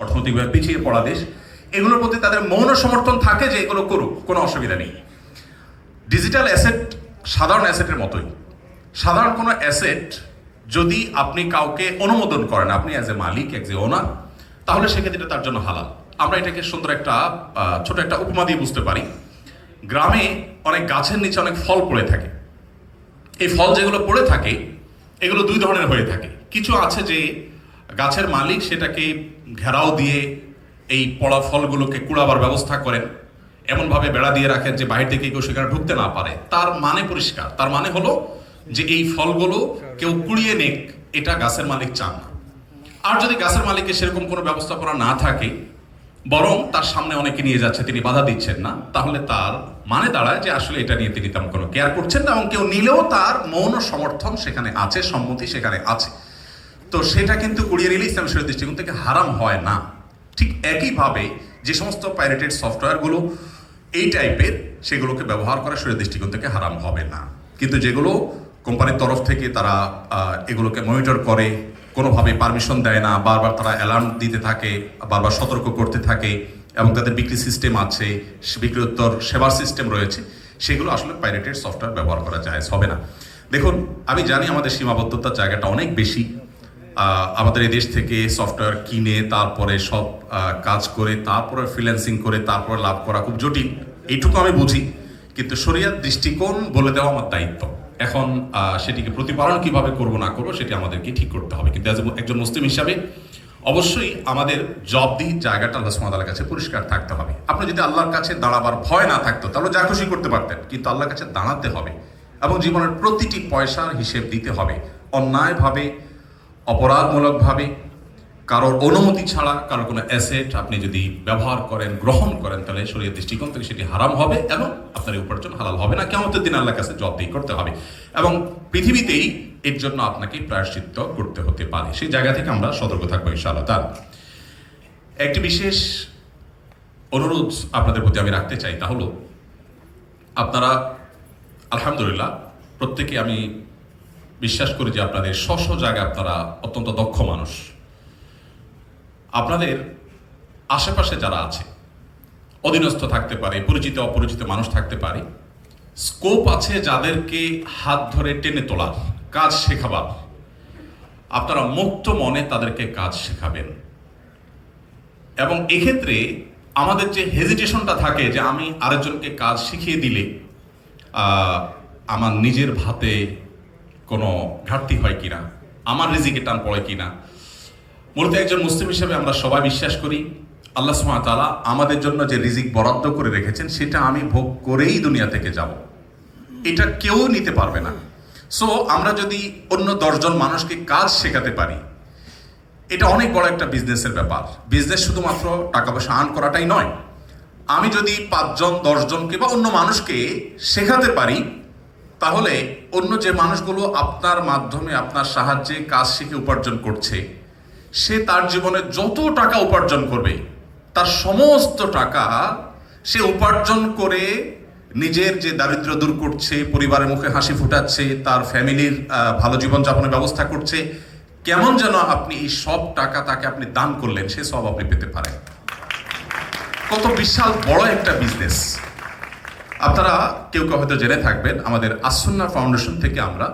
অর্থনৈতিকভাবে পিছিয়ে পড়া দেশ, এগুলোর প্রতি তাদের মৌন সমর্থন থাকে যে এগুলো করুক, কোনো অসুবিধা নেই। ডিজিটাল অ্যাসেট সাধারণ অ্যাসেটের মতোই। সাধারণ কোনো অ্যাসেট যদি আপনি কাউকে অনুমোদন করেন, আপনি as a Malik, as a ওনার, তাহলে সেক্ষেত্রে তার জন্য হালাল। আমরা এটাকে সুন্দর একটা ছোট একটা উপমা দিয়ে বুঝতে পারি। গ্রামে অনেক গাছের নিচে অনেক ফল পড়ে থাকে। এই ফল যেগুলো পড়ে থাকে এগুলো দুই ধরনের হয়ে থাকে। কিছু আছে যে গাছের মালিক সেটাকে ঘেরাও দিয়ে এই পড়া ফলগুলোকে কুড়াবার ব্যবস্থা করেন, এমনভাবে বেড়া দিয়ে রাখেন যে বাইরে থেকে কেউ সেখানে ঢুকতে না পারে। তার মানে পরিষ্কার, তার মানে হলো যে এই ফলগুলো কেউ কুড়িয়ে নেক, এটা গাছের মালিক চান না। আর যদি গাছের মালিকের সেরকম কোনো ব্যবস্থাপনা না থাকে, বরং তার সামনে অনেকে নিয়ে যাচ্ছে, তিনি বাধা দিচ্ছেন না, তাহলে তার মানে দাঁড়ায় যে আসলে এটা নিয়ে তিনি তেমন কোনো কেয়ার করছেন না, এবং কেউ নিলেও তার মৌন সমর্থন সেখানে আছে, সম্মতি সেখানে আছে। তো সেটা কিন্তু কুড়িয়ে নিলে ইসলাম শরীয়তের দৃষ্টিকোণ থেকে হারাম হয় না। ঠিক একইভাবে যে সমস্ত পাইরেটেড সফটওয়্যারগুলো এই টাইপের, সেগুলোকে ব্যবহার করা শরীয়তের দৃষ্টিকোণ থেকে হারাম হবে না। কিন্তু যেগুলো কোম্পানির তরফ থেকে তারা এগুলোকে মনিটর করে, কোনোভাবে পারমিশন দেয় না, বারবার তারা অ্যালার্ম দিতে থাকে, বারবার সতর্ক করতে থাকে, এবং তাদের বিক্রি সিস্টেম আছে, বিক্রয়োত্তর সেবার সিস্টেম রয়েছে, সেগুলো আসলে পাইরেটেড সফটওয়্যার ব্যবহার করা জায়েজ হবে না। দেখুন, আমি জানি আমাদের সীমাবদ্ধতার জায়গাটা অনেক বেশি। আমাদের এই দেশ থেকে সফটওয়্যার কিনে তারপরে সব কাজ করে তারপরে ফ্রিল্যান্সিং করে তারপরে লাভ করা খুব জটিল, এইটুকু আমি বুঝি। কিন্তু শরিয়ার দৃষ্টিকোণ বলে দেওয়া আমার দায়িত্ব। এখন সেটিকে প্রতিপালন কিভাবে করবো না করবো সেটি আমাদেরকে ঠিক করতে হবে। কিন্তু একজন মুসলিম হিসাবে অবশ্যই আমাদের জবাবদিহির জায়গাটা আল্লাহ সুবহানাহু ওয়া তাআলার কাছে পরিষ্কার থাকতে হবে। আপনি যদি আল্লাহর কাছে দাঁড়াবার ভয় না থাকতো তাহলে যা খুশি করতে পারতেন, কিন্তু আল্লাহর কাছে দাঁড়াতে হবে এবং জীবনের প্রতিটি পয়সার হিসেব দিতে হবে। অন্যায়ভাবে, অপরাধমূলকভাবে, কারোর অনুমতি ছাড়া কারোর কোনো অ্যাসেট আপনি যদি ব্যবহার করেন, গ্রহণ করেন, তাহলে শরীয়তের দৃষ্টিকোণ থেকে সেটি হারাম হবে এবং আপনার এই উপার্জন হালাল হবে না। কিয়ামতের দিন আল্লাহর কাছে জবাবদিহি করতে হবে এবং পৃথিবীতেই এর জন্য আপনাকে প্রায়শ্চিত্ত করতে হতে পারে। সেই জায়গা থেকে আমরা সতর্ক থাকবো ইনশাআল্লাহ। তার একটি বিশেষ অনুরোধ আপনাদের প্রতি আমি রাখতে চাই, তা হলো আপনারা আলহামদুলিল্লাহ প্রত্যেকে, আমি বিশ্বাস করি যে আপনাদের স্ব জায়গায় আপনারা অত্যন্ত দক্ষ মানুষ। আপনাদের আশেপাশে যারা আছে, অধীনস্থ থাকতে পারে, পরিচিত অপরিচিত মানুষ থাকতে পারে, স্কোপ আছে যাদেরকে হাত ধরে টেনে তোলার, কাজ শেখাবার। আপনারা মুক্ত মনে তাদেরকে কাজ শেখাবেন। এবং এক্ষেত্রে আমাদের যে হেজিটেশনটা থাকে যে আমি আরেকজনকে কাজ শিখিয়ে দিলে আমার নিজের ভাতে কোনো ঘাটতি হয় কিনা, আমার রিজিকে টান পড়ে কিনা। মূলত একজন মুসলিম হিসেবে আমরা সবাই বিশ্বাস করি আল্লাহ সুবহানাহু ওয়া তাআলা আমাদের জন্য যে রিজিক বরাদ্দ করে রেখেছেন সেটা আমি ভোগ করেই দুনিয়া থেকে যাব, এটা কেউ নিতে পারবে না। সো আমরা যদি অন্য 10 জন মানুষকে কাজ শেখাতে পারি, এটা অনেক বড় একটা বিজনেসের ব্যাপার। বিজনেস শুধুমাত্র টাকা পয়সা আর্ন করাটাই নয়। আমি যদি 5 জন 10 জনকে বা অন্য মানুষকে শেখাতে পারি, তাহলে অন্য যে মানুষগুলো আপনার মাধ্যমে আপনার সাহায্যে কাজ শিখে উপার্জন করছে, সে তার জীবনে যত টাকা উপার্জন করবে তার সমস্ত টাকা সে উপার্জন করে নিজের যে দারিদ্র দূর করছে, পরিবারের মুখে হাসি ফুটাচ্ছে, তার ফ্যামিলির ভালো জীবনযাপনের ব্যবস্থা করছে। কেমন যেন আপনি এই সব টাকা তাকে আপনি দান করলেন, সে সব আপনি পেতে পারেন। কত বিশাল বড় একটা বিজনেস। আপনারা কেউ কেউ হয়তো জেনে থাকবেন, আমাদের আস-সুন্নাহ ফাউন্ডেশন থেকে আমরা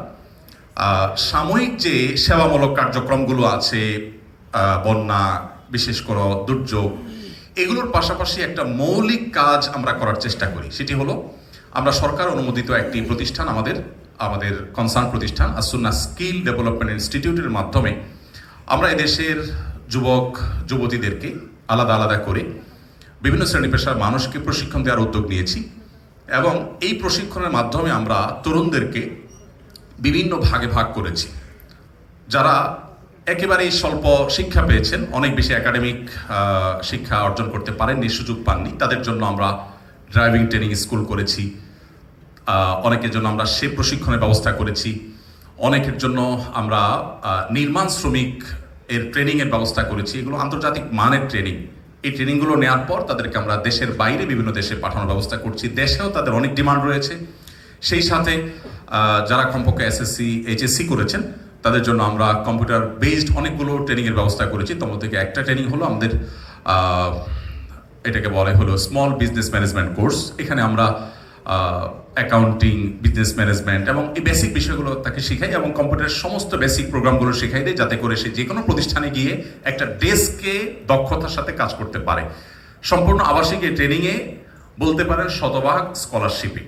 সাময়িক যে সেবামূলক কার্যক্রমগুলো আছে, বন্যা, বিশেষ করে দুর্যোগ, এগুলোর পাশাপাশি একটা মৌলিক কাজ আমরা করার চেষ্টা করি। সেটি হলো আমরা সরকার অনুমোদিত একটি প্রতিষ্ঠান, আমাদের কনসার্ন প্রতিষ্ঠান আস-সুন্নাহ স্কিল ডেভেলপমেন্ট ইনস্টিটিউটের মাধ্যমে আমরা এদেশের যুবক যুবতীদেরকে আলাদা আলাদা করে বিভিন্ন শ্রেণী পেশার মানুষকে প্রশিক্ষণ দেওয়ার উদ্যোগ নিয়েছি। এবং এই প্রশিক্ষণের মাধ্যমে আমরা তরুণদেরকে বিভিন্ন ভাগে ভাগ করেছি। যারা একেবারেই স্বল্প শিক্ষা পেয়েছেন, অনেক বেশি একাডেমিক শিক্ষা অর্জন করতে পারেননি, সুযোগ পাননি, তাদের জন্য আমরা ড্রাইভিং ট্রেনিং স্কুল করেছি। অনেকের জন্য আমরা সে প্রশিক্ষণের ব্যবস্থা করেছি। অনেকের জন্য আমরা নির্মাণ শ্রমিক এর ট্রেনিংয়ের ব্যবস্থা করেছি। এগুলো আন্তর্জাতিক মানের ট্রেনিং। এই ট্রেনিংগুলো নেওয়ার পর তাদেরকে আমরা দেশের বাইরে বিভিন্ন দেশে পাঠানোর ব্যবস্থা করছি। দেশেও তাদের অনেক ডিমান্ড রয়েছে। সেই সাথে যারা কমপক্ষে এসএসসি এইচএসসি করেছেন তাদের জন্য আমরা কম্পিউটার বেসড অনেকগুলো ট্রেনিংয়ের ব্যবস্থা করেছি। তোমার থেকে একটা ট্রেনিং হলো আমাদের এটাকে বলে হলো স্মল বিজনেস ম্যানেজমেন্ট কোর্স। এখানে আমরা অ্যাকাউন্টিং, বিজনেস ম্যানেজমেন্ট এবং এই বেসিক বিষয়গুলো তাকে শেখাই এবং কম্পিউটারের সমস্ত বেসিক প্রোগ্রামগুলো শেখাই দেয়, যাতে করে সে যে কোনো প্রতিষ্ঠানে গিয়ে একটা ডেস্কে দক্ষতার সাথে কাজ করতে পারে। সম্পূর্ণ আবাসিক এই ট্রেনিংয়ে বলতে পারেন শতভাগ স্কলারশিপে।